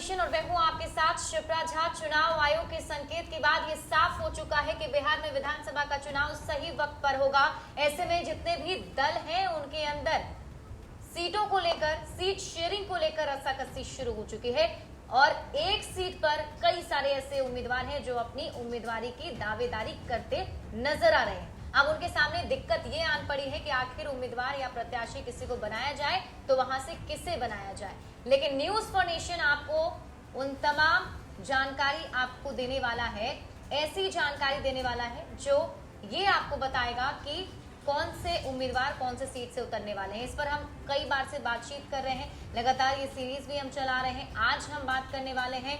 Nation और मैं हूं आपके साथ शिप्रा झा। चुनाव आयोग के संकेत के बाद ये साफ हो चुका है कि बिहार में विधानसभा का चुनाव सही वक्त पर होगा। ऐसे में जितने भी दल हैं उनके अंदर सीटों को लेकर, सीट शेयरिंग को लेकर रस्साकसी शुरू हो चुकी है और एक सीट पर कई सारे ऐसे उम्मीदवार हैं जो अपनी उम्मीदवारी की दावेदारी करते नजर आ रहे हैं। अब उनके सामने दिक्कत ये आन पड़ी है कि आखिर उम्मीदवार या प्रत्याशी किसी को बनाया जाए तो वहां से किसे बनाया जाए। लेकिन न्यूज फॉर नेशन आपको उन तमाम जानकारी आपको देने वाला है, ऐसी जानकारी देने वाला है जो ये आपको बताएगा कि कौन से उम्मीदवार कौन से सीट से उतरने वाले हैं। इस पर हम कई बार से बातचीत कर रहे हैं, लगातार ये सीरीज भी हम चला रहे हैं। आज हम बात करने वाले हैं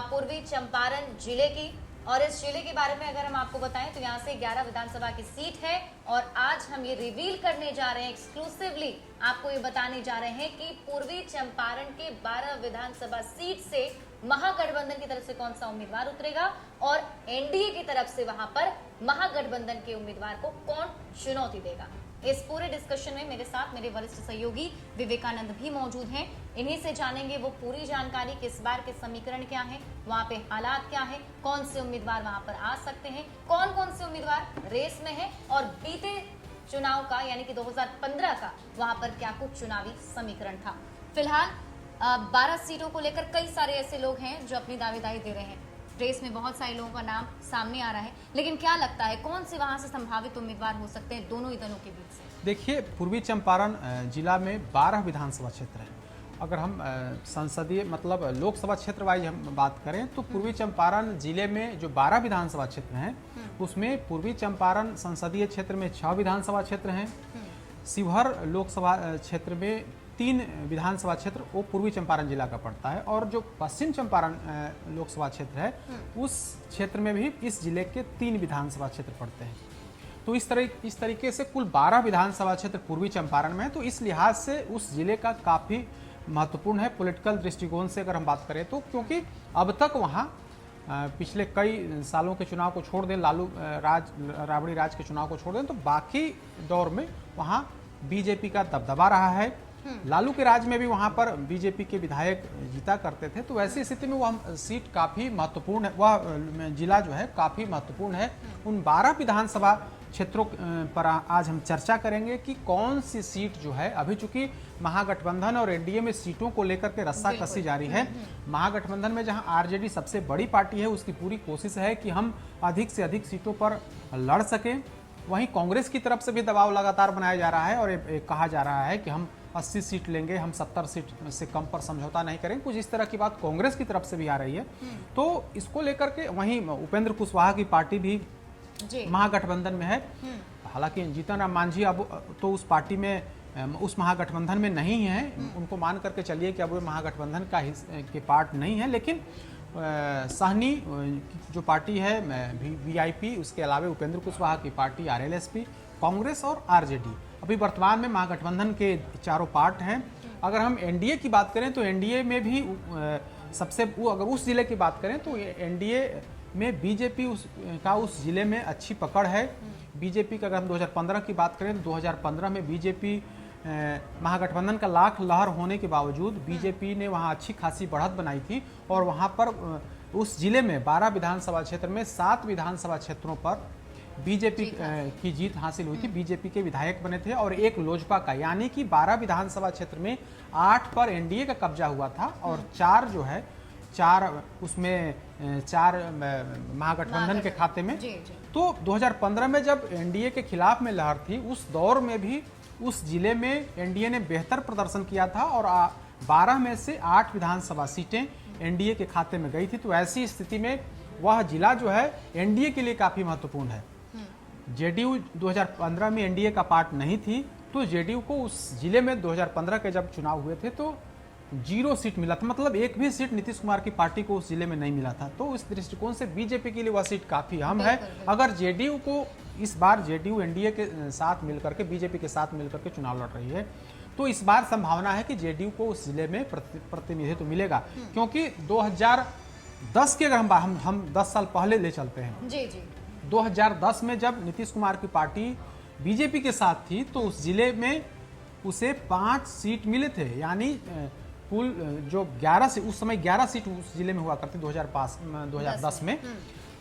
पूर्वी चंपारण जिले की, और इस जिले के बारे में अगर हम आपको बताएं तो यहाँ से 11 विधानसभा की सीट है और आज हम ये रिवील करने जा रहे हैं, एक्सक्लूसिवली आपको ये बताने जा रहे हैं कि पूर्वी चंपारण के 12 विधानसभा सीट से महागठबंधन की तरफ से कौन सा उम्मीदवार उतरेगा और एनडीए की तरफ से वहां पर महागठबंधन के उम्मीदवार को कौन चुनौती देगा। इस पूरे डिस्कशन में मेरे साथ मेरे वरिष्ठ सहयोगी विवेकानंद भी मौजूद हैं। इन्हीं से जानेंगे वो पूरी जानकारी कि इस बार के समीकरण क्या है, वहां पे हालात क्या है, कौन से उम्मीदवार वहां पर आ सकते हैं, कौन कौन से उम्मीदवार रेस में हैं और बीते चुनाव का यानी कि 2015 का वहां पर क्या कुछ चुनावी समीकरण था। फिलहाल 12 सीटों को लेकर कई सारे ऐसे लोग हैं जो अपनी दावेदारी दे रहे हैं। रेस में बहुत सारे लोगों का नाम सामने आ रहा है, लेकिन क्या लगता है कौन से वहां से संभावित उम्मीदवार हो सकते हैं दोनों ही दलों के बीच से? देखिए, पूर्वी चंपारण जिला में 12 विधानसभा क्षेत्र हैं। अगर हम संसदीय मतलब लोकसभा क्षेत्र वाइज हम बात करें तो पूर्वी चंपारण जिले में जो 12 विधानसभा क्षेत्र हैं उसमें पूर्वी चंपारण संसदीय क्षेत्र में 6 विधानसभा क्षेत्र हैं। शिवहर लोकसभा क्षेत्र में 3 विधानसभा क्षेत्र वो पूर्वी चंपारण जिला का पड़ता है, और जो पश्चिम चंपारण लोकसभा क्षेत्र है उस क्षेत्र में भी इस जिले के 3 विधानसभा क्षेत्र पड़ते हैं। तो इस तरीके से कुल 12 विधानसभा क्षेत्र पूर्वी चंपारण में है। तो इस लिहाज से उस जिले का काफ़ी महत्वपूर्ण है पॉलिटिकल दृष्टिकोण से अगर हम बात करें तो, क्योंकि अब तक वहाँ पिछले कई सालों के चुनाव को छोड़ दें, राबड़ी राज के चुनाव को छोड़ दें, तो बाकी दौर में वहाँ बीजेपी का दबदबा रहा है। लालू के राज में भी वहां पर बीजेपी के विधायक जीता करते थे। तो ऐसी स्थिति में वह सीट काफी महत्वपूर्ण है, वह जिला जो है काफी महत्वपूर्ण है। उन 12 विधानसभा क्षेत्रों पर आज हम चर्चा करेंगे कि कौन सी सीट जो है, अभी चूंकि महागठबंधन और एनडीए में सीटों को लेकर के रस्साकसी जारी है। महागठबंधन में जहां आरजेडी सबसे बड़ी पार्टी है, उसकी पूरी कोशिश है कि हम अधिक से अधिक सीटों पर लड़ सकें। वहीं कांग्रेस की तरफ से भी दबाव लगातार बनाया जा रहा है और कहा जा रहा है कि हम 80 सीट लेंगे, हम 70 सीट से कम पर समझौता नहीं करेंगे। कुछ इस तरह की बात कांग्रेस की तरफ से भी आ रही है। तो इसको लेकर के वहीं उपेंद्र कुशवाहा की पार्टी भी महागठबंधन में है। हालांकि जीतन राम मांझी अब तो उस पार्टी में, उस महागठबंधन में नहीं है। उनको मान करके चलिए कि अब वो महागठबंधन का के पार्ट नहीं है। लेकिन सहनी जो पार्टी है वीआईपी, उसके अलावा उपेंद्र कुशवाहा की पार्टी आरएलएसपी, कांग्रेस और आरजेडी अभी वर्तमान में महागठबंधन के चारों पार्ट हैं। अगर हम एनडीए की बात करें तो एनडीए में भी अगर उस जिले की बात करें तो एनडीए में बीजेपी उस जिले में अच्छी पकड़ है। बीजेपी का अगर हम 2015 की बात करें तो 2015 में बीजेपी महागठबंधन का लाख लहर होने के बावजूद बीजेपी ने वहां अच्छी खासी बढ़त बनाई थी और वहां पर उस जिले में 12 विधानसभा क्षेत्र में 7 विधानसभा क्षेत्रों पर बीजेपी की जीत हासिल हुई थी। बीजेपी के विधायक बने थे और 1 लोजपा का, यानी कि 12 विधानसभा क्षेत्र में 8 पर एनडीए का कब्जा हुआ था और 4 जो है 4 उसमें 4 महागठबंधन के खाते में। तो 2015 में जब एनडीए के खिलाफ में लहर थी, उस दौर में भी उस जिले में एनडीए ने बेहतर प्रदर्शन किया था और 12 में से 8 विधानसभा सीटें एनडीए के खाते में गई थी। तो ऐसी स्थिति में वह जिला जो है एनडीए के लिए काफी महत्वपूर्ण है। जेडीयू 2015 में एनडीए का पार्ट नहीं थी, तो जेडीयू को उस जिले में 2015 के जब चुनाव हुए थे तो 0 सीट मिला था, मतलब एक भी सीट नीतीश कुमार की पार्टी को उस जिले में नहीं मिला था। तो इस दृष्टिकोण से बीजेपी के लिए वह सीट काफी अहम है। अगर जेडीयू को इस बार जेडीयू एनडीए के साथ मिलकर के, बीजेपी के साथ मिलकर के चुनाव लड़ रही है, तो इस बार संभावना है कि जेडीयू को उस जिले में प्रतिनिधित्व मिलेगा। क्योंकि 2010 के अगर हम 10 साल पहले ले चलते हैं, जी जी 2010 में जब नीतीश कुमार की पार्टी बीजेपी के साथ थी तो उस जिले में उसे 5 सीट मिले थे, यानी कुल जो 11 से उस समय 11 सीट उस जिले में हुआ करती 2010 में।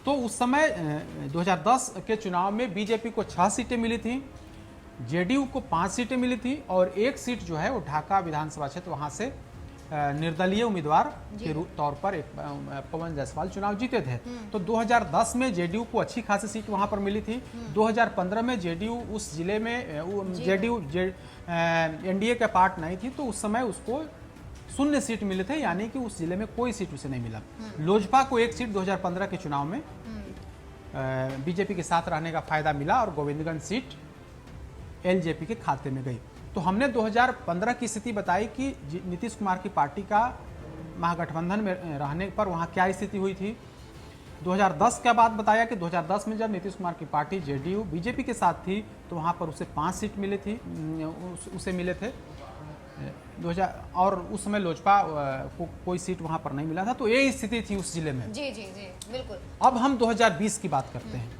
तो उस समय 2010 के चुनाव में बीजेपी को 6 सीटें मिली थी, जेडीयू को 5 सीटें मिली थी और एक सीट जो है वो ढाका विधानसभा क्षेत्र, वहां से निर्दलीय उम्मीदवार के तौर पर एक पवन जायसवाल चुनाव जीते थे। तो 2010 में जेडीयू को अच्छी खासी सीट वहां पर मिली थी। 2015 में जेडीयू उस जिले में जेडीयू एनडीए का पार्ट नहीं थी, तो उस समय उसको 0 सीट मिले थे, यानी कि उस जिले में कोई सीट उसे नहीं मिला। लोजपा को एक सीट 2015 के चुनाव में बीजेपी के साथ रहने का फायदा मिला और गोविंदगंज सीट एलजेपी के खाते में गई। तो हमने 2015 की स्थिति बताई कि नीतीश कुमार की पार्टी का महागठबंधन में रहने पर वहाँ क्या स्थिति हुई थी। 2010 का बात बताया कि 2010 में जब नीतीश कुमार की पार्टी जेडीयू बीजेपी के साथ थी तो वहाँ पर उसे 5 सीट मिले थे, उसे मिले थे 2000, और उस समय लोजपा को कोई सीट वहाँ पर नहीं मिला था। तो ये स्थिति थी उस जिले में। जी जी जी बिल्कुल। अब हम 2020 की बात करते हैं।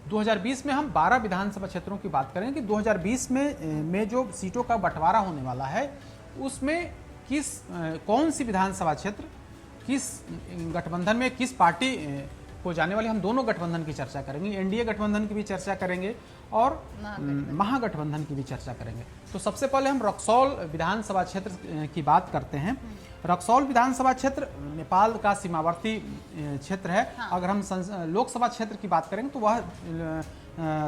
2020 में हम 12 विधानसभा क्षेत्रों की बात करें कि 2020 में जो सीटों का बंटवारा होने वाला है उसमें कौन सी विधानसभा क्षेत्र किस गठबंधन में किस पार्टी को जाने वाली, हम दोनों गठबंधन की चर्चा करेंगे, एनडीए गठबंधन की भी चर्चा करेंगे और महागठबंधन की भी चर्चा करेंगे। तो सबसे पहले हम रक्सौल विधानसभा क्षेत्र की बात करते हैं। रक्सौल विधानसभा क्षेत्र नेपाल का सीमावर्ती क्षेत्र है। हाँ। अगर हम लोकसभा क्षेत्र की बात करेंगे तो वह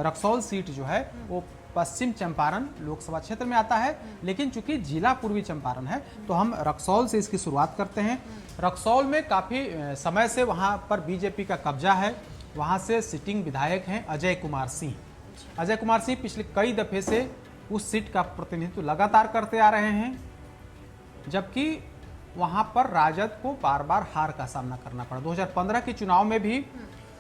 रक्सौल सीट जो है वो पश्चिम चंपारण लोकसभा क्षेत्र में आता है, लेकिन चूंकि जिला पूर्वी चंपारण है तो हम रक्सौल से इसकी शुरुआत करते हैं। रक्सौल में काफ़ी समय से वहाँ पर बीजेपी का कब्जा है। वहाँ से सिटिंग विधायक हैं अजय कुमार सिंह। अजय कुमार सिंह पिछले कई दफ़े से उस सीट का प्रतिनिधित्व लगातार करते आ रहे हैं, जबकि वहाँ पर राजद को बार बार हार का सामना करना पड़ा। 2015 के चुनाव में भी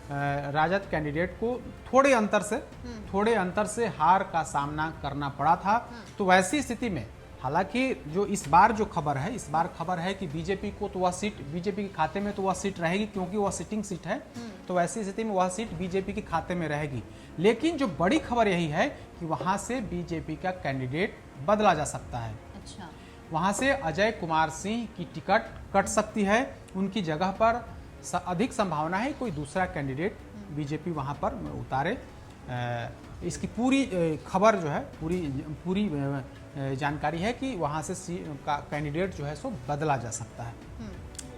राजद कैंडिडेट को थोड़े अंतर से हार का सामना करना पड़ा था। तो वैसी स्थिति में हालांकि जो इस बार खबर है कि बीजेपी को तो वह सीट बीजेपी के खाते में तो वह सीट रहेगी, क्योंकि वह सिटिंग सीट है। तो वैसी स्थिति में वह सीट बीजेपी के खाते में रहेगी। लेकिन जो बड़ी खबर यही है कि वहां से बीजेपी का कैंडिडेट बदला जा सकता है। अच्छा। वहां से अजय कुमार सिंह की टिकट कट सकती है, उनकी जगह पर अधिक संभावना है कोई दूसरा कैंडिडेट बीजेपी वहां पर उतारे। इसकी पूरी खबर जो है पूरी जानकारी है कि वहां से का कैंडिडेट जो है सो बदला जा सकता है।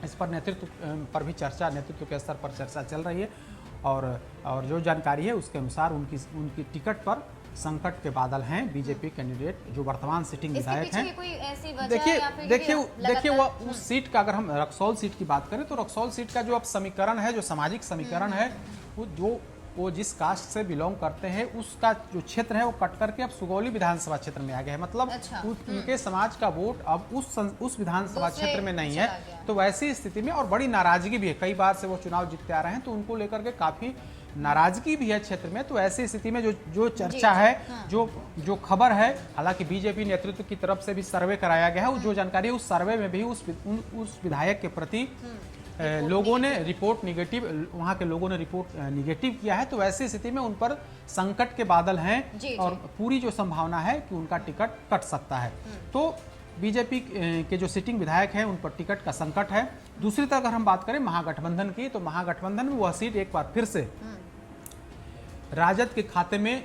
इस पर नेतृत्व पर भी चर्चा, नेतृत्व के स्तर पर चर्चा चल रही है और जो जानकारी है उसके अनुसार उनकी टिकट पर संकट के बादल हैं बीजेपी कैंडिडेट जो वर्तमान सिटिंग विधायक हैं। देखिए वह उस सीट का, अगर हम रक्सौल सीट की बात करें तो रक्सौल सीट का जो अब समीकरण है, जो सामाजिक समीकरण है, वो जिस कास्ट से बिलोंग करते हैं उसका जो क्षेत्र है वो कट करके अब सुगौली विधानसभा क्षेत्र में आ गया है। मतलब उनके समाज का वोट अब उस विधानसभा क्षेत्र में नहीं है। तो वैसी स्थिति में और बड़ी नाराजगी भी है, कई बार से वो चुनाव जीतते आ रहे हैं तो उनको लेकर के काफी नाराजगी भी है क्षेत्र में। तो ऐसी स्थिति में जो चर्चा है, जो खबर है, हालांकि बीजेपी नेतृत्व की तरफ से भी सर्वे कराया गया है, जो जानकारी है उस सर्वे में भी उस विधायक के प्रति लोगों ने रिपोर्ट निगेटिव, वहां के लोगों ने रिपोर्ट निगेटिव किया है। तो ऐसी स्थिति में उन पर संकट के बादल हैं और पूरी जो संभावना है कि उनका टिकट कट सकता है। तो बीजेपी के जो सिटिंग विधायक हैं उन पर टिकट का संकट है। दूसरी तरफ अगर हम बात करें महागठबंधन की, तो महागठबंधन में वह सीट एक बार फिर से राजद के खाते में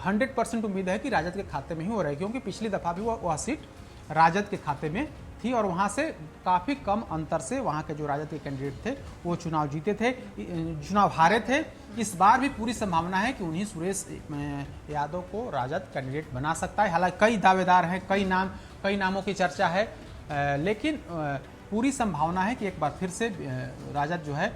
100% उम्मीद है कि राजद के खाते में ही हो रहा है, क्योंकि पिछली दफा भी वह सीट राजद के खाते में थी और वहां से काफी कम अंतर से वहां के जो राजद के कैंडिडेट थे वो चुनाव जीते थे, चुनाव हारे थे। इस बार भी पूरी संभावना है कि उन्हीं सुरेश यादव को राजद कैंडिडेट बना सकता है। हालांकि कई दावेदार हैं, कई नामों की चर्चा है, लेकिन पूरी संभावना है कि एक बार फिर से राजद जो है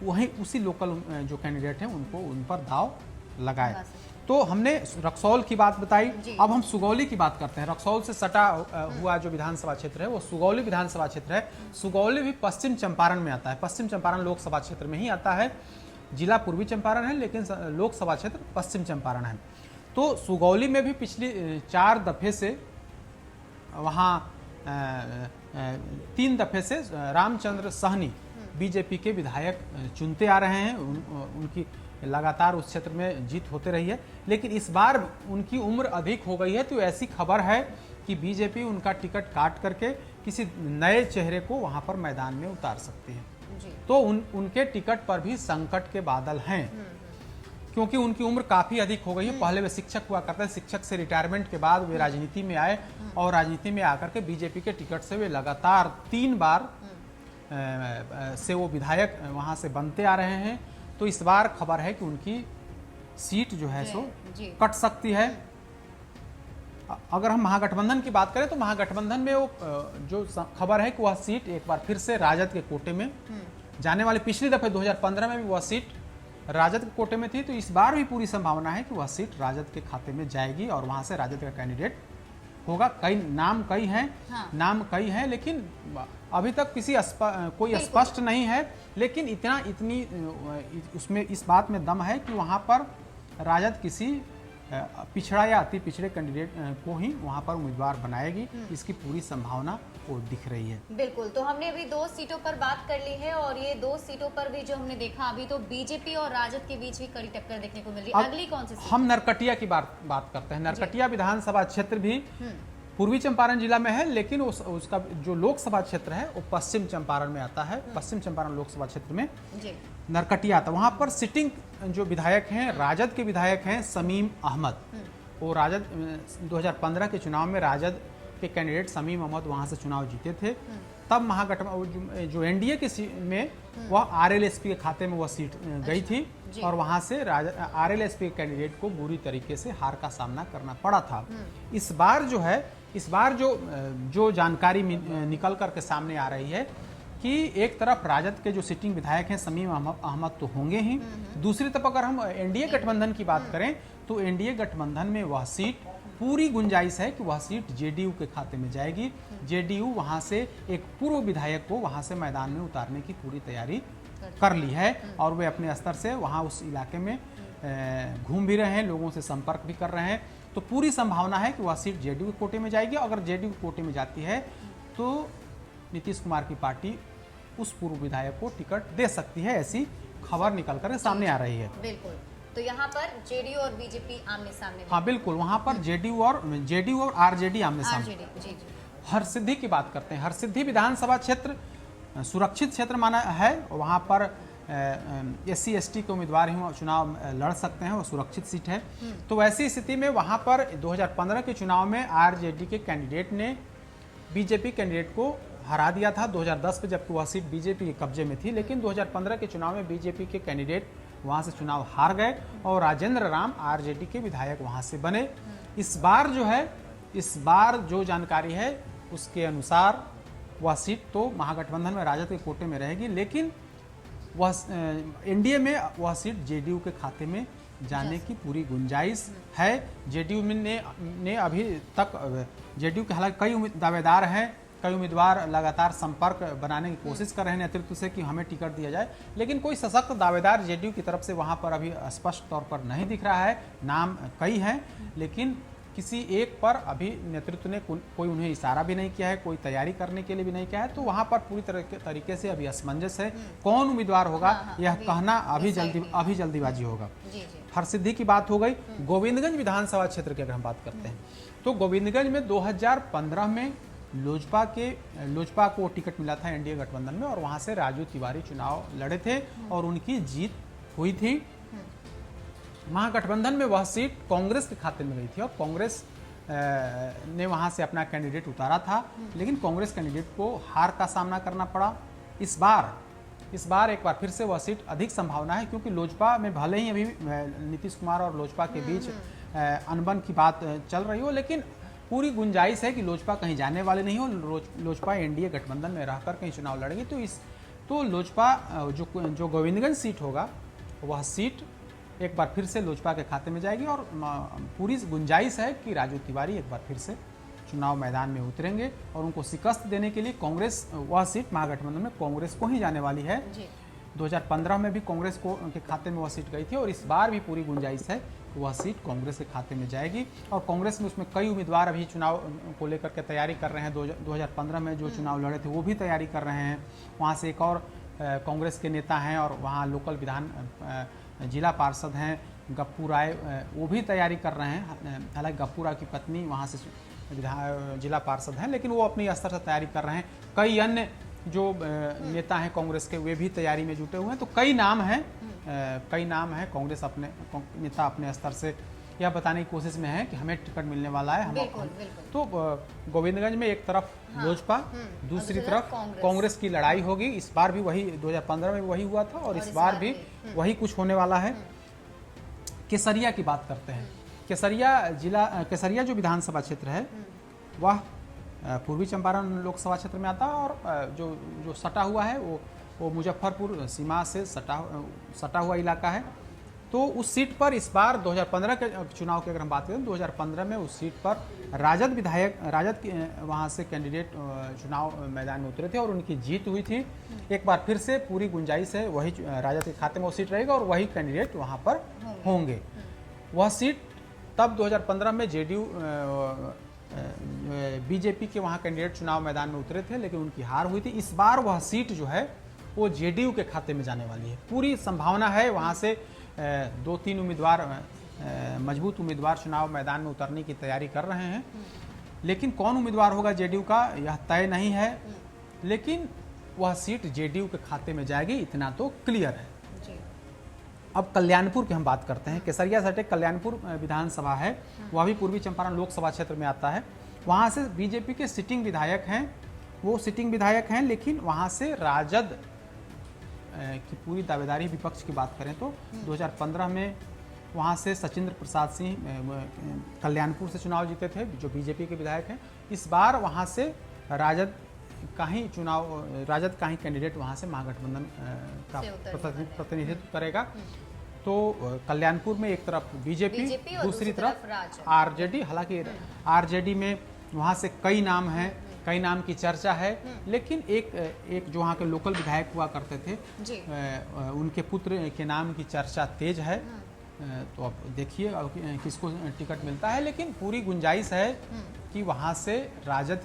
वहीं उसी लोकल जो कैंडिडेट हैं उन पर दाव लगाए। तो हमने रक्सौल की बात बताई, अब हम सुगौली की बात करते हैं। रक्सौल से सटा हुआ जो विधानसभा क्षेत्र है वो सुगौली विधानसभा क्षेत्र है। सुगौली भी पश्चिम चंपारण में आता है, पश्चिम चंपारण लोकसभा क्षेत्र में ही आता है। जिला पूर्वी चंपारण है लेकिन लोकसभा क्षेत्र पश्चिम चंपारण है। तो सुगौली में भी पिछली 4 दफे से वहाँ 3 दफे से रामचंद्र सहनी बीजेपी के विधायक चुनते आ रहे हैं। उनकी लगातार उस क्षेत्र में जीत होते रही है, लेकिन इस बार उनकी उम्र अधिक हो गई है। तो ऐसी खबर है कि बीजेपी उनका टिकट काट करके किसी नए चेहरे को वहां पर मैदान में उतार सकती है। जी। तो उनके टिकट पर भी संकट के बादल हैं, क्योंकि उनकी उम्र काफी अधिक हो गई है। पहले वे शिक्षक हुआ करते थे, शिक्षक से रिटायरमेंट के बाद वे राजनीति में आए और राजनीति में आकर के बीजेपी के टिकट से वे लगातार 3 बार से वो विधायक वहां से बनते आ रहे हैं। तो इस बार खबर है कि उनकी सीट जो है सो कट सकती है। अगर हम महागठबंधन की बात करें तो महागठबंधन में वो जो खबर है कि वह सीट एक बार फिर से राजद के कोटे में जाने वाली, पिछली दफे 2015 में भी वह सीट राजद के कोटे में थी, तो इस बार भी पूरी संभावना है कि वह सीट राजद के खाते में जाएगी और वहां से राजद का कैंडिडेट होगा। नाम कई हैं, लेकिन अभी तक कोई स्पष्ट नहीं है। लेकिन इतनी उसमें इस बात में दम है कि वहां पर राजद किसी पिछड़ा या अति पिछड़े कैंडिडेट को ही वहां पर उम्मीदवार बनाएगी, इसकी पूरी संभावना वो दिख रही है। बिल्कुल। तो हमने अभी 2 सीटों पर बात कर ली है और ये 2 सीटों पर भी जो हमने देखा, अभी तो बीजेपी और राजद के बीच भी कड़ी टक्कर देखने को मिल रही है। अगली कौन सी सीट? हम नरकटिया की बात करते हैं। नरकटिया विधानसभा क्षेत्र भी पूर्वी चंपारण जिला में है, लेकिन उसका जो लोकसभा क्षेत्र है वो पश्चिम चंपारण में आता है। पश्चिम चंपारण लोकसभा क्षेत्र में नरकटिया आता है। वहां पर सिटिंग जो विधायक हैं, राजद के विधायक हैं समीम अहमद। वो राजद 2015 के चुनाव में राजद के कैंडिडेट समीम अहमद वहां से चुनाव जीते थे। तब महागठबंधन जो एनडीए के में वह आरएलएसपी के खाते में वह सीट गई थी और वहां से आरएलएसपी के कैंडिडेट को बुरी तरीके से हार का सामना करना पड़ा था। इस बार जो जानकारी निकल करके सामने आ रही है कि एक तरफ राजद के जो सिटिंग विधायक हैं समीम अहमद तो होंगे ही, दूसरी तरफ अगर हम एनडीए गठबंधन की बात करें तो एनडीए गठबंधन में वह सीट पूरी गुंजाइश है कि वह सीट जेडीयू के खाते में जाएगी। जेडीयू वहां से एक पूर्व विधायक को वहां से मैदान में उतारने की पूरी तैयारी कर ली है और वे अपने स्तर से वहां उस इलाके में घूम भी रहे हैं, लोगों से संपर्क भी कर रहे हैं। तो पूरी संभावना है कि वह सीट जेडीयू के कोटे में जाएगी। अगर जेडीयू के कोटे में जाती है तो नीतीश कुमार की पार्टी उस पूर्व विधायक को टिकट दे सकती है, ऐसी खबर निकल कर सामने आ रही है। बिल्कुल। तो यहाँ पर जेडीयू और बीजेपी आमने सामने। हाँ बिल्कुल, वहां पर जेडीयू और आरजेडी आमने सामने। जी। हरसिद्धि की बात करते हैं। हरसिद्धि विधानसभा क्षेत्र सुरक्षित क्षेत्र माना है। वहां पर SC ST के उम्मीदवार ही चुनाव लड़ सकते हैं, वो सुरक्षित सीट है। तो वैसी स्थिति में वहां पर 2015 के चुनाव में आरजेडी के कैंडिडेट ने बीजेपी कैंडिडेट को हरा दिया था 2010 में, जबकि वह सीट बीजेपी के कब्जे में थी। लेकिन 2015 के चुनाव में बीजेपी के कैंडिडेट वहां से चुनाव हार गए और राजेंद्र राम आरजेडी के विधायक वहां से बने। इस बार जो जानकारी है उसके अनुसार वह सीट तो महागठबंधन में राजद के कोटे में रहेगी, लेकिन वह एनडीए में वह सीट जेडीयू के खाते में जाने की पूरी गुंजाइश है। जेडीयू ने अभी तक जेडीयू के हालांकि कई दावेदार हैं, कई उम्मीदवार लगातार संपर्क बनाने की कोशिश कर रहे हैं नेतृत्व से कि हमें टिकट दिया जाए, लेकिन कोई सशक्त दावेदार जेडीयू की तरफ से वहां पर अभी स्पष्ट तौर पर नहीं दिख रहा है। नाम कई हैं, लेकिन किसी एक पर अभी नेतृत्व ने कोई उन्हें इशारा भी नहीं किया है, कोई तैयारी करने के लिए भी नहीं किया है। तो वहां पर पूरी तरीके से अभी असमंजस है, कौन उम्मीदवार होगा यह कहना अभी जल्दीबाजी होगा। हरसिद्धि की बात हो गई। गोविंदगंज विधानसभा क्षेत्र की अगर हम बात करते हैं तो गोविंदगंज में 2015 में लोजपा को टिकट मिला था एनडीए गठबंधन में और वहां से राजू तिवारी चुनाव लड़े थे और उनकी जीत हुई थी। महागठबंधन में वह सीट कांग्रेस के खाते में गई थी और कांग्रेस ने वहां से अपना कैंडिडेट उतारा था, लेकिन कांग्रेस कैंडिडेट को हार का सामना करना पड़ा। इस बार एक बार फिर से वह सीट अधिक संभावना है, क्योंकि लोजपा में भले ही अभी नीतीश कुमार और लोजपा के बीच अनबन की बात चल रही हो, लेकिन पूरी गुंजाइश है कि लोजपा कहीं जाने वाले नहीं हो। लोजपा एनडीए गठबंधन में रहकर कहीं चुनाव लड़ेगी। तो लोजपा जो गोविंदगंज सीट होगा वह सीट एक बार फिर से लोजपा के खाते में जाएगी और पूरी गुंजाइश है कि राजू तिवारी एक बार फिर से चुनाव मैदान में उतरेंगे और उनको शिकस्त देने के लिए कांग्रेस वह सीट महागठबंधन में कांग्रेस को ही जाने वाली है। 2015 में भी कांग्रेस के खाते में वह सीट गई थी और इस बार भी पूरी गुंजाइश है कि वह सीट कांग्रेस के खाते में जाएगी। और कांग्रेस में उसमें कई उम्मीदवार अभी चुनाव को लेकर के तैयारी कर रहे हैं। 2015 में जो चुनाव लड़े थे वो भी तैयारी कर रहे हैं। वहाँ से एक और कांग्रेस के नेता हैं और वहाँ लोकल जिला पार्षद हैं गप्पू राय, वो भी तैयारी कर रहे हैं। हालांकि गप्पू राय की पत्नी वहाँ से जिला पार्षद हैं, लेकिन वो अपनी स्तर से तैयारी कर रहे हैं। कई अन्य जो नेता हैं कांग्रेस के, वे भी तैयारी में जुटे हुए हैं। तो कई नाम हैं कांग्रेस अपने नेता अपने स्तर से यह बताने की कोशिश में है कि हमें टिकट मिलने वाला है। बिल्कुल। तो गोविंदगंज में एक तरफ लोजपा, दूसरी तरफ कांग्रेस की लड़ाई होगी। इस बार भी वही 2015 में वही हुआ था और इस बार भी वही कुछ होने वाला है। केसरिया की बात करते हैं। केसरिया जो विधानसभा क्षेत्र है वह पूर्वी चंपारण लोकसभा क्षेत्र में आता है और जो सटा हुआ है वो मुजफ्फरपुर सीमा से सटा हुआ इलाका है। तो उस सीट पर इस बार 2015 के चुनाव की अगर हम बात करें, 2015 में उस सीट पर राजद वहाँ से कैंडिडेट चुनाव मैदान में उतरे थे और उनकी जीत हुई थी। एक बार फिर से पूरी गुंजाइश है वही राजद के खाते में वो सीट रहेगा और वही कैंडिडेट वहाँ पर होंगे। वह सीट तब 2015 में जेडीयू बीजेपी के वहाँ कैंडिडेट चुनाव मैदान में उतरे थे, लेकिन उनकी हार हुई थी। इस बार वह सीट जो है वो जेडीयू के खाते में जाने वाली है। पूरी संभावना है वहाँ से 2-3 उम्मीदवार, मजबूत उम्मीदवार चुनाव मैदान में उतरने की तैयारी कर रहे हैं। लेकिन कौन उम्मीदवार होगा जेडीयू का यह तय नहीं है, लेकिन वह सीट जेडीयू के खाते में जाएगी, इतना तो क्लियर है। अब कल्याणपुर की हम बात करते हैं। केसरिया सटे कल्याणपुर विधानसभा है, वह भी पूर्वी चंपारण लोकसभा क्षेत्र में आता है। वहाँ से बीजेपी के सिटिंग विधायक हैं, लेकिन वहाँ से राजद की पूरी दावेदारी विपक्ष की बात करें तो 2015 में वहाँ से सचिंद्र प्रसाद सिंह कल्याणपुर से चुनाव जीते थे, जो बीजेपी के विधायक हैं। इस बार वहाँ से राजद का ही कैंडिडेट वहाँ से महागठबंधन का प्रतिनिधित्व करेगा। तो कल्याणपुर में एक तरफ बीजेपी दूसरी तरफ आरजेडी। हालांकि आरजेडी में वहाँ से कई नाम हैं, कई नाम की चर्चा है, लेकिन एक जो वहाँ के लोकल विधायक हुआ करते थे उनके पुत्र के नाम की चर्चा तेज है। तो अब देखिए किसको टिकट मिलता है, लेकिन पूरी गुंजाइश है कि वहाँ से राजद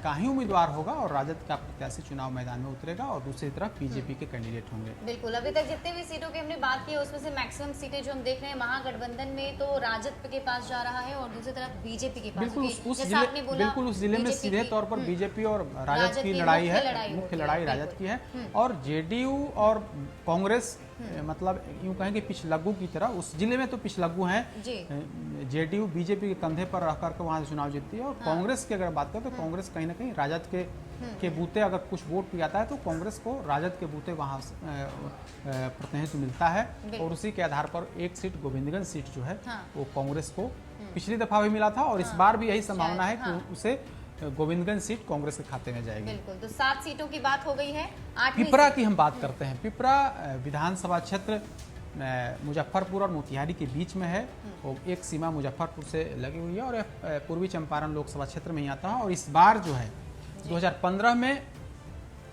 का ही उम्मीदवार होगा और राजद का प्रत्याशी चुनाव मैदान में उतरेगा और दूसरी तरफ बीजेपी के कैंडिडेट होंगे। बिल्कुल, अभी तक जितने भी सीटों की हमने बात की उसमें से मैक्सिमम सीटें जो हम देख रहे हैं महागठबंधन में तो राजद के पास जा रहा है और दूसरी तरफ बीजेपी के पास। बिल्कुल उस जिले में सीधे तौर पर बीजेपी और राजद की लड़ाई है, मुख्य लड़ाई राजद की है। और जेडीयू और कांग्रेस मतलब यूं कहें कि पिछलग्गू की तरह उस जिले में तो पिछलग्गू हैं। जेडीयू बीजेपी के कंधे पर रह करके वहाँ से चुनाव जीतती है और कांग्रेस की अगर बात करें तो कांग्रेस कहीं ना कहीं राजद के बूते अगर कुछ वोट भी आता है तो कांग्रेस को राजद के बूते वहाँ प्रतिनिधित्व मिलता है और उसी के आधार पर एक सीट गोविंदगंज सीट जो है वो कांग्रेस को पिछली दफा भी मिला था और इस बार भी यही संभावना है कि उसे गोविंदगंज सीट कांग्रेस के खाते में जाएगी। बिल्कुल, तो 7 सीटों की बात हो गई है। पिपरा की हम बात करते हैं। पिपरा विधानसभा क्षेत्र मुजफ्फरपुर और मोतिहारी के बीच में है और एक सीमा मुजफ्फरपुर से लगी हुई है और पूर्वी चंपारण लोकसभा क्षेत्र में ही आता है। और इस बार जो है 2015 में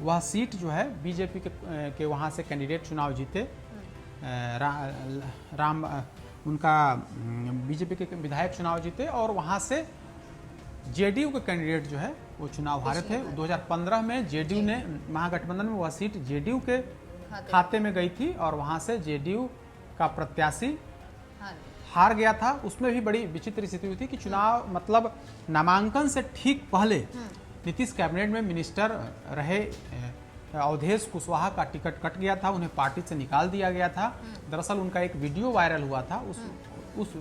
वह सीट जो है बीजेपी के वहाँ से कैंडिडेट चुनाव जीते, उनका बीजेपी के विधायक चुनाव जीते और वहाँ से जेडीयू के कैंडिडेट जो है वो चुनाव हारे थे। 2015 में जेडीयू ने महागठबंधन में वह सीट जेडीयू के खाते में गई थी और वहां से जेडीयू का प्रत्याशी हार गया था। उसमें भी बड़ी विचित्र स्थिति हुई थी कि चुनाव मतलब नामांकन से ठीक पहले नीतीश कैबिनेट में मिनिस्टर रहे अवधेश कुशवाहा का टिकट कट गया था, उन्हें पार्टी से निकाल दिया गया था। दरअसल उनका एक वीडियो वायरल हुआ था, उस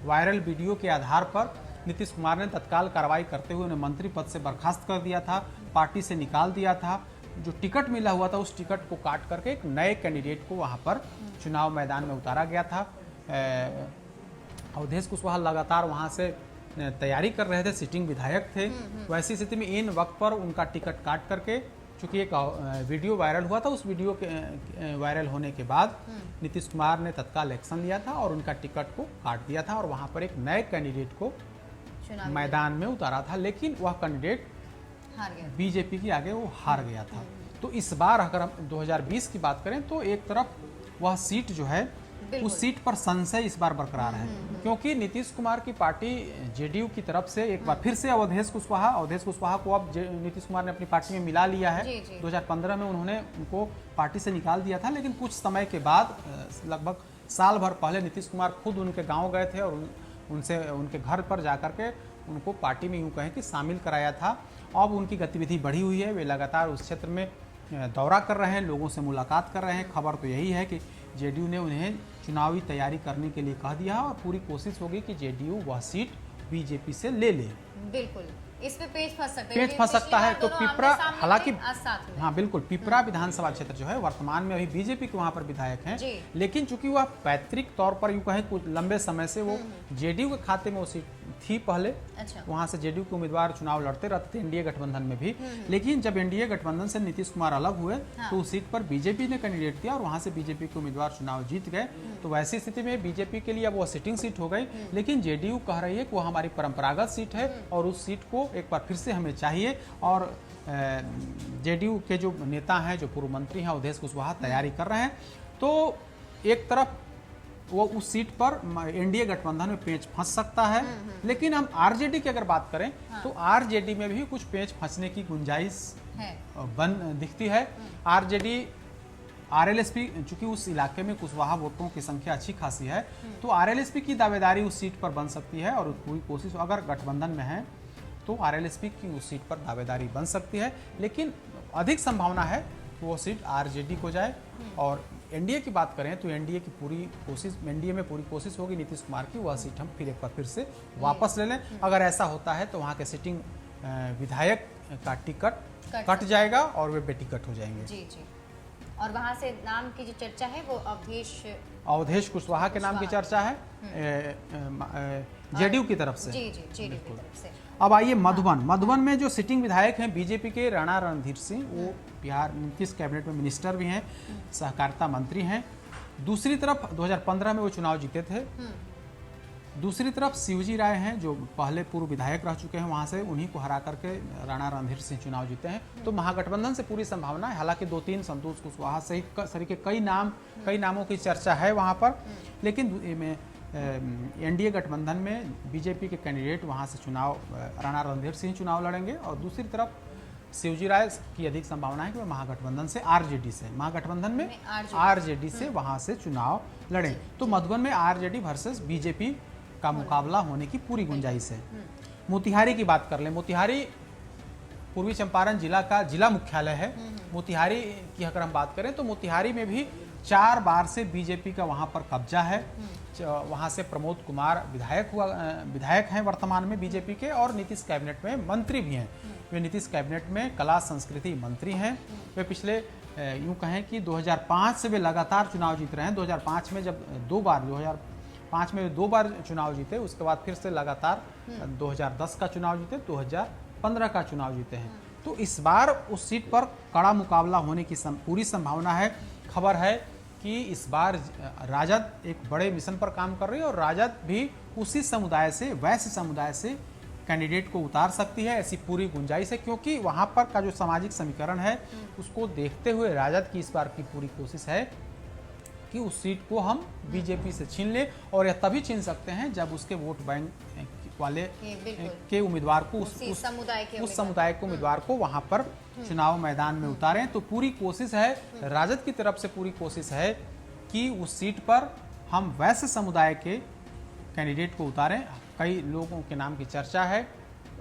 वायरल वीडियो के आधार पर नीतीश कुमार ने तत्काल कार्रवाई करते हुए उन्हें मंत्री पद से बर्खास्त कर दिया था, पार्टी से निकाल दिया था। जो टिकट मिला हुआ था उस टिकट को काट करके एक नए कैंडिडेट को वहां पर चुनाव मैदान में उतारा गया था। अवधेश कुशवाहा लगातार वहां से तैयारी कर रहे थे, सिटिंग विधायक थे। वैसी स्थिति में इन वक्त पर उनका टिकट काट करके, चूंकि एक वीडियो वायरल हुआ था, उस वीडियो के वायरल होने के बाद नीतीश कुमार ने तत्काल एक्शन लिया था और उनका टिकट को काट दिया था और वहां पर एक नए कैंडिडेट को मैदान में उतारा था, लेकिन वह कैंडिडेट बीजेपी के आगे वो हार गया था। तो इस बार अगर हम 2020 की बात करें तो एक तरफ वह सीट जो है उस सीट पर संशय इस बार बरकरार है, क्योंकि नीतीश कुमार की पार्टी जेडीयू की तरफ से एक बार फिर से अवधेश कुशवाहा को अब नीतीश कुमार ने अपनी पार्टी में मिला लिया है। 2015 में उन्होंने उनको पार्टी से निकाल दिया था, लेकिन कुछ समय के बाद लगभग साल भर पहले नीतीश कुमार खुद उनके गाँव गए थे और उनसे उनके घर पर जाकर के उनको पार्टी में यूँ कहें कि शामिल कराया था। अब उनकी गतिविधि बढ़ी हुई है, वे लगातार उस क्षेत्र में दौरा कर रहे हैं, लोगों से मुलाकात कर रहे हैं। खबर तो यही है कि जेडीयू ने उन्हें चुनावी तैयारी करने के लिए कह दिया और पूरी कोशिश होगी कि जेडीयू वह सीट बीजेपी से ले ले। बिल्कुल, इसमें पेच फंस सकता है, पेच फंस सकता है। तो पिपरा, हालांकि साथ में। हाँ बिल्कुल, पिपरा विधानसभा क्षेत्र जो है वर्तमान में अभी बीजेपी के वहाँ पर विधायक हैं, लेकिन चूंकि वह पैतृक तौर पर यूँ कहें कुछ लंबे समय से वो जेडीयू के खाते में वो सीट थी पहले। अच्छा। वहाँ से जेडीयू के उम्मीदवार चुनाव लड़ते रहते थे एनडीए गठबंधन में भी, लेकिन जब एनडीए गठबंधन से नीतीश कुमार अलग हुए तो उस सीट पर बीजेपी ने कैंडिडेट दिया और वहाँ से बीजेपी के उम्मीदवार चुनाव जीत गए। तो वैसी स्थिति में बीजेपी के लिए अब वो सिटिंग सीट हो गई, लेकिन जेडीयू कह रही है कि वो हमारी परंपरागत सीट है और उस सीट को एक बार फिर से हमें चाहिए। और जेडीयू के जो नेता हैं, जो पूर्व मंत्री हैं अवधेश कुशवाहा तैयारी कर रहे हैं। तो एक तरफ वो उस सीट पर एनडीए गठबंधन में पेच फंस सकता है, लेकिन हम आरजेडी की अगर बात करें तो आरजेडी में भी कुछ पेच फंसने की गुंजाइश दिखती है। आरजेडी आरएलएसपी, चूंकि उस इलाके में कुशवाहा वोटों की संख्या अच्छी खासी है, तो आरएलएसपी की दावेदारी उस सीट पर बन सकती है और पूरी कोशिश अगर गठबंधन में है तो आरएलएसपी की उस सीट पर दावेदारी बन सकती है, लेकिन अधिक संभावना है कि वो सीट आरजेडी को जाए। और एनडीए की बात करें तो एनडीए की पूरी कोशिश, एनडीए में पूरी कोशिश होगी नीतीश कुमार की वह सीट हम फिर एक बार फिर से वापस ले लें। अगर ऐसा होता है तो वहाँ के सिटिंग विधायक का टिकट कट जाएगा और वे बेटिकट हो जाएंगे। जी जी। और वहाँ से नाम की जो चर्चा है वो अवधेश कुशवाहा के नाम की चर्चा है जेडीयू की तरफ से। जी जी, जेडीयू की तरफ से। अब आइए मधुबन। मधुबन में जो सिटिंग विधायक हैं बीजेपी के राणा रणधीर सिंह, वो बिहार नीतीश कैबिनेट में मिनिस्टर भी हैं, सहकारिता मंत्री हैं। दूसरी तरफ 2015 में वो चुनाव जीते थे। दूसरी तरफ शिवजी राय हैं जो पहले पूर्व विधायक रह चुके हैं वहाँ से, उन्हीं को हरा करके राणा रणधीर सिंह चुनाव जीते हैं। तो महागठबंधन से पूरी संभावना है, हालांकि 2-3 संतोष कुशवाहा सहित सरी के कई नामों की चर्चा है वहाँ पर, लेकिन एनडीए गठबंधन में बीजेपी के कैंडिडेट वहाँ से चुनाव राणा रणधीर सिंह चुनाव लड़ेंगे और दूसरी तरफ शिवजी राय की अधिक संभावना है कि वह महागठबंधन से आरजेडी से, महागठबंधन में आरजेडी से वहाँ से चुनाव लड़ें। तो मधुबन में आरजेडी वर्सेस बीजेपी का मुकाबला होने की पूरी गुंजाइश है। मोतिहारी की बात कर लें। मोतिहारी पूर्वी चंपारण जिला का जिला मुख्यालय है। मोतिहारी की अगर हम बात करें तो मोतिहारी में भी 4 बार से बीजेपी का वहाँ पर कब्जा है। वहाँ से प्रमोद कुमार विधायक हैं वर्तमान में बीजेपी के और नीतीश कैबिनेट में मंत्री भी हैं। वे नीतीश कैबिनेट में कला संस्कृति मंत्री हैं। वे पिछले यूँ कहें कि 2005 से वे लगातार चुनाव जीत रहे हैं। 2005 में जब 2005 में 2 बार चुनाव जीते, उसके बाद फिर से लगातार 2010 का चुनाव जीते, 2015 का चुनाव जीते हैं। तो इस बार उस सीट पर कड़ा मुकाबला होने की पूरी संभावना है। खबर है कि इस बार राजद एक बड़े मिशन पर काम कर रही है और राजद भी उसी समुदाय से, वैश्य समुदाय से कैंडिडेट को उतार सकती है, ऐसी पूरी गुंजाइश है, क्योंकि वहाँ पर का जो सामाजिक समीकरण है उसको देखते हुए राजद की इस बार की पूरी कोशिश है कि उस सीट को हम बीजेपी से छीन ले। और यह तभी छीन सकते हैं जब उसके वोट बैंक वाले के उम्मीदवार को उस समुदाय के उम्मीदवार को वहां पर चुनाव मैदान में उतारें। तो पूरी कोशिश है, राजद की तरफ से पूरी कोशिश है कि उस सीट पर हम वैश्य समुदाय के कैंडिडेट को उतारें। कई लोगों के नाम की चर्चा है,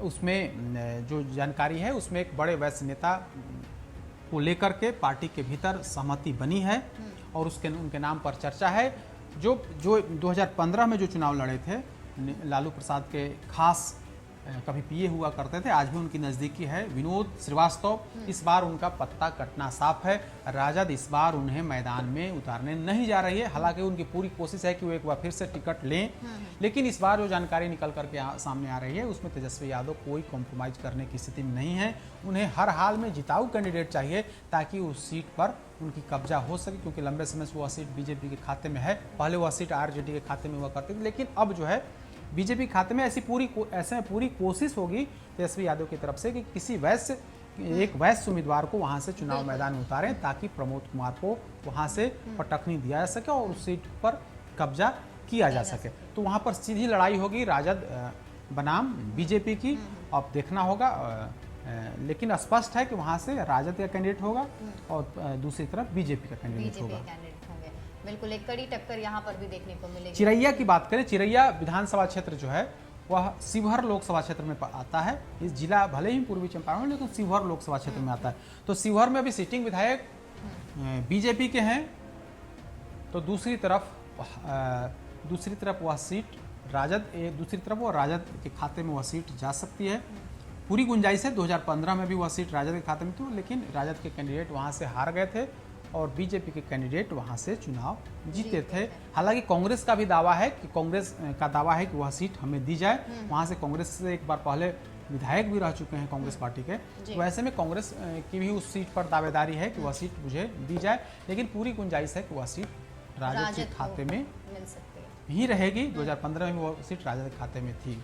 उसमें जो जानकारी है उसमें एक बड़े वैश्य नेता को लेकर के पार्टी के भीतर सहमति बनी है और उनके नाम पर चर्चा है। जो 2015 में जो चुनाव लड़े थे, लालू प्रसाद के खास कभी पिए हुआ करते थे, आज भी उनकी नज़दीकी है, विनोद श्रीवास्तव। इस बार उनका पत्ता कटना साफ है। राजद इस बार उन्हें मैदान में उतारने नहीं जा रही है, हालांकि उनकी पूरी कोशिश है कि वो एक बार फिर से टिकट लें, लेकिन इस बार जो जानकारी निकल करके सामने आ रही है उसमें तेजस्वी यादव कोई कॉम्प्रोमाइज़ करने की स्थिति में नहीं है। उन्हें हर हाल में जिताऊ कैंडिडेट चाहिए ताकि उस सीट पर उनकी कब्जा हो सके, क्योंकि लंबे समय से वह सीट बीजेपी के खाते में है। पहले वह सीट आरजेडी के खाते में हुआ करती थी, लेकिन अब जो है बीजेपी खाते में ऐसे में पूरी कोशिश होगी तेजस्वी यादव की तरफ से कि किसी एक वैश्य उम्मीदवार को वहां से चुनाव मैदान में उतारें ताकि प्रमोद कुमार को वहां से पटकनी दिया जा सके और उस सीट पर कब्जा किया जा सके। तो वहां पर सीधी लड़ाई होगी राजद बनाम बीजेपी की। अब देखना होगा, लेकिन स्पष्ट है कि वहां से राजद का कैंडिडेट होगा और दूसरी तरफ बीजेपी का कैंडिडेट होगा। बिल्कुल एक कड़ी टक्कर यहाँ पर भी देखने को मिलेगी। चिरैया की बात करें, चिरैया विधानसभा क्षेत्र जो है वह शिवहर लोकसभा क्षेत्र में आता है। इस जिला भले ही पूर्वी चंपारण में, लेकिन शिवहर लोकसभा क्षेत्र में आता है। तो शिवहर में अभी सिटिंग विधायक बीजेपी के हैं, तो दूसरी तरफ वह सीट राजद, दूसरी तरफ वह राजद के खाते में वह सीट जा सकती है। पूरी गुंजाइश है। 2015 में भी वह सीट राजद के खाते में थी, लेकिन राजद के कैंडिडेट वहां से हार गए थे और बीजेपी के कैंडिडेट वहां से चुनाव जीते थे। हालांकि कांग्रेस का भी दावा है कि वह सीट हमें दी जाए। वहां से कांग्रेस से एक बार पहले विधायक भी रह चुके हैं कांग्रेस पार्टी के, तो ऐसे में कांग्रेस की भी उस सीट पर दावेदारी है कि वह सीट मुझे दी जाए, लेकिन पूरी गुंजाइश है कि वह सीट राजद के खाते में मिल सकती है ही रहेगी। 2015 में वो सीट राजद के खाते में थी।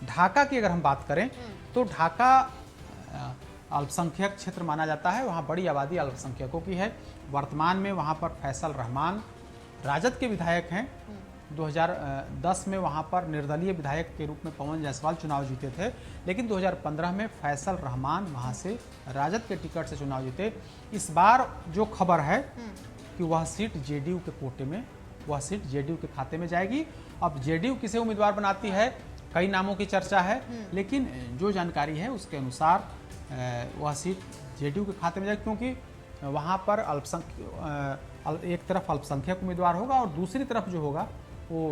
ढाका की अगर हम बात करें तो ढाका अल्पसंख्यक क्षेत्र माना जाता है। वहाँ बड़ी आबादी अल्पसंख्यकों की है। वर्तमान में वहाँ पर फैसल रहमान राजद के विधायक हैं। 2010 में वहाँ पर निर्दलीय विधायक के रूप में पवन जायसवाल चुनाव जीते थे, लेकिन 2015 में फैसल रहमान वहाँ से राजद के टिकट से चुनाव जीते। इस बार जो खबर है कि वह सीट जेडीयू के कोटे में, वह सीट जेडीयू के खाते में जाएगी। अब जेडीयू किसे उम्मीदवार बनाती है, कई नामों की चर्चा है, लेकिन जो जानकारी है उसके अनुसार वह सीट जेडीयू के खाते में जाएगी, क्योंकि वहाँ पर एक तरफ अल्पसंख्यक उम्मीदवार होगा और दूसरी तरफ जो होगा वो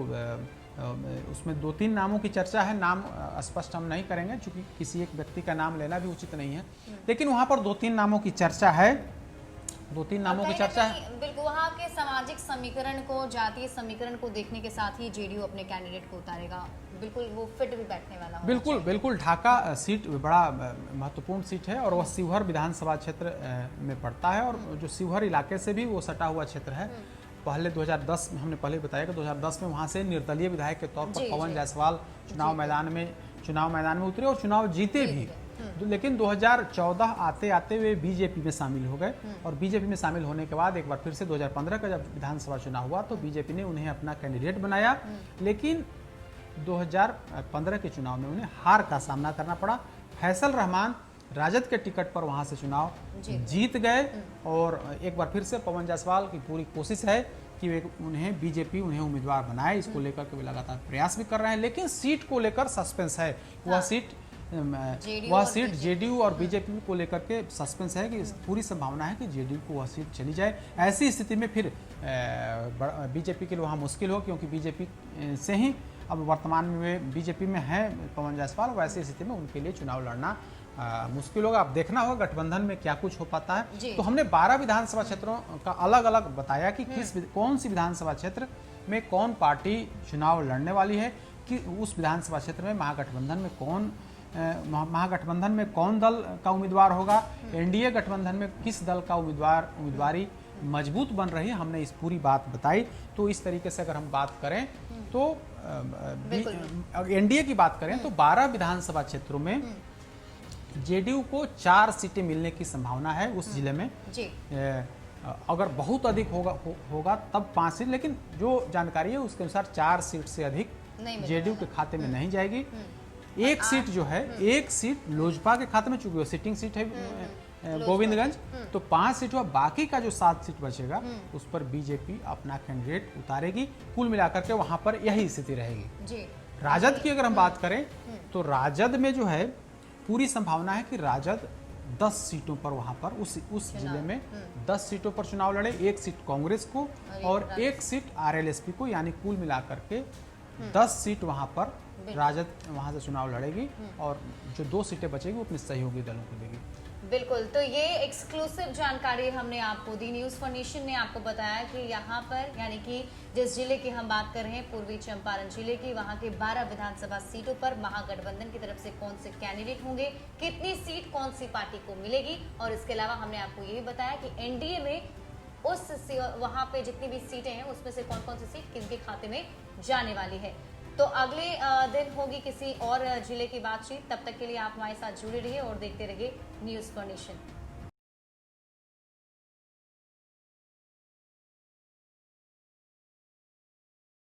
उसमें 2-3 नामों की चर्चा है। नाम स्पष्ट हम नहीं करेंगे क्योंकि किसी एक व्यक्ति का नाम लेना भी उचित नहीं है, लेकिन वहाँ पर 2-3 नामों की चर्चा है। 2-3 नामों की चर्चा है। बिल्कुल, वहाँ के सामाजिक समीकरण को, जातीय समीकरण को देखने के साथ ही जेडीयू अपने कैंडिडेट को उतारेगा। बिल्कुल वो फिट भी बैठने वाला होगा। बिल्कुल ढाका सीट बड़ा महत्वपूर्ण सीट है और वह शिवहर विधानसभा क्षेत्र में पड़ता है और जो शिवहर इलाके से भी वो सटा हुआ क्षेत्र है। पहले 2010 में हमने पहले बताया कि 2010 में वहाँ से निर्दलीय विधायक के तौर पर पवन जायसवाल चुनाव मैदान में उतरे और चुनाव जीते भी। लेकिन 2014 आते आते वे बीजेपी में शामिल हो गए और बीजेपी में शामिल होने के बाद एक बार फिर से 2015 का जब विधानसभा चुनाव हुआ तो बीजेपी ने उन्हें अपना कैंडिडेट बनाया, लेकिन 2015 के चुनाव में उन्हें हार का सामना करना पड़ा। फैसल रहमान राजद के टिकट पर वहां से चुनाव जीत गए और एक बार फिर से पवन जायसवाल की पूरी कोशिश है कि बीजेपी उन्हें उम्मीदवार बनाए। इसको लेकर के वे लगातार प्रयास भी कर रहे हैं, लेकिन सीट को लेकर सस्पेंस है। वह सीट जेडीयू और बीजेपी को लेकर के सस्पेंस है कि पूरी संभावना है कि जेडीयू को वह सीट चली जाए। ऐसी स्थिति में फिर बीजेपी के लिए वहाँ मुश्किल हो, क्योंकि बीजेपी से ही अब वर्तमान में बीजेपी में है पवन जायसवाल। वैसी स्थिति में उनके लिए चुनाव लड़ना मुश्किल होगा। अब देखना होगा गठबंधन में क्या कुछ हो पाता है। तो हमने 12 विधानसभा क्षेत्रों का अलग अलग बताया कि कौन सी विधानसभा क्षेत्र में कौन पार्टी चुनाव लड़ने वाली है, कि उस विधानसभा क्षेत्र में महागठबंधन में कौन दल का उम्मीदवार होगा, एनडीए गठबंधन में किस दल का उम्मीदवारी मजबूत बन रही है। हमने इस पूरी बात बताई। तो इस तरीके से अगर हम बात करें तो एनडीए की बात करें तो 12 विधानसभा क्षेत्रों में जेडीयू को 4 सीटें मिलने की संभावना है उस जिले में। अगर बहुत अधिक होगा तब 5 सीट, लेकिन जो जानकारी है उसके अनुसार 4 सीट से अधिक जेडीयू के खाते में नहीं जाएगी। एक सीट जो है, एक सीट लोजपा के खाते में, चूंकि वो सिटिंग सीट है गोविंदगंज, तो 5 सीट हुआ। बाकी का जो 7 सीट बचेगा उस पर बीजेपी अपना कैंडिडेट उतारेगी। कुल मिलाकर के वहां पर यही स्थिति रहेगी। राजद की अगर हम बात करें तो राजद में जो है पूरी संभावना है कि राजद 10 सीटों पर वहां पर उस जिले में 10 सीटों पर चुनाव लड़े। 1 सीट कांग्रेस को और 1 सीट आरएलएसपी को, यानी कुल मिलाकर के 10 सीट वहां पर राजद वहां से चुनाव लड़ेगी और जो 2 सीटें बचेगी वो अपने सहयोगी दलों को देगी। बिल्कुल, तो ये एक्सक्लूसिव जानकारी हमने आपको दी। न्यूज़ फॉर नेशन ने आपको बताया कि यहाँ पर, यानी कि जिस जिले की हम बात कर रहे हैं पूर्वी चंपारण जिले की, वहाँ के 12 विधानसभा सीटों पर महागठबंधन की तरफ से कौन से कैंडिडेट होंगे, कितनी सीट कौन सी पार्टी को मिलेगी। और इसके अलावा हमने आपको ये भी बताया कि एनडीए में वहाँ पे जितनी भी सीटें हैं उसमें से कौन कौन सी सीट किनके खाते में जाने वाली है। तो अगले दिन होगी किसी और जिले की बातचीत। तब तक के लिए आप हमारे साथ जुड़े रहिए और देखते रहिए न्यूज़ फॉर नेशन।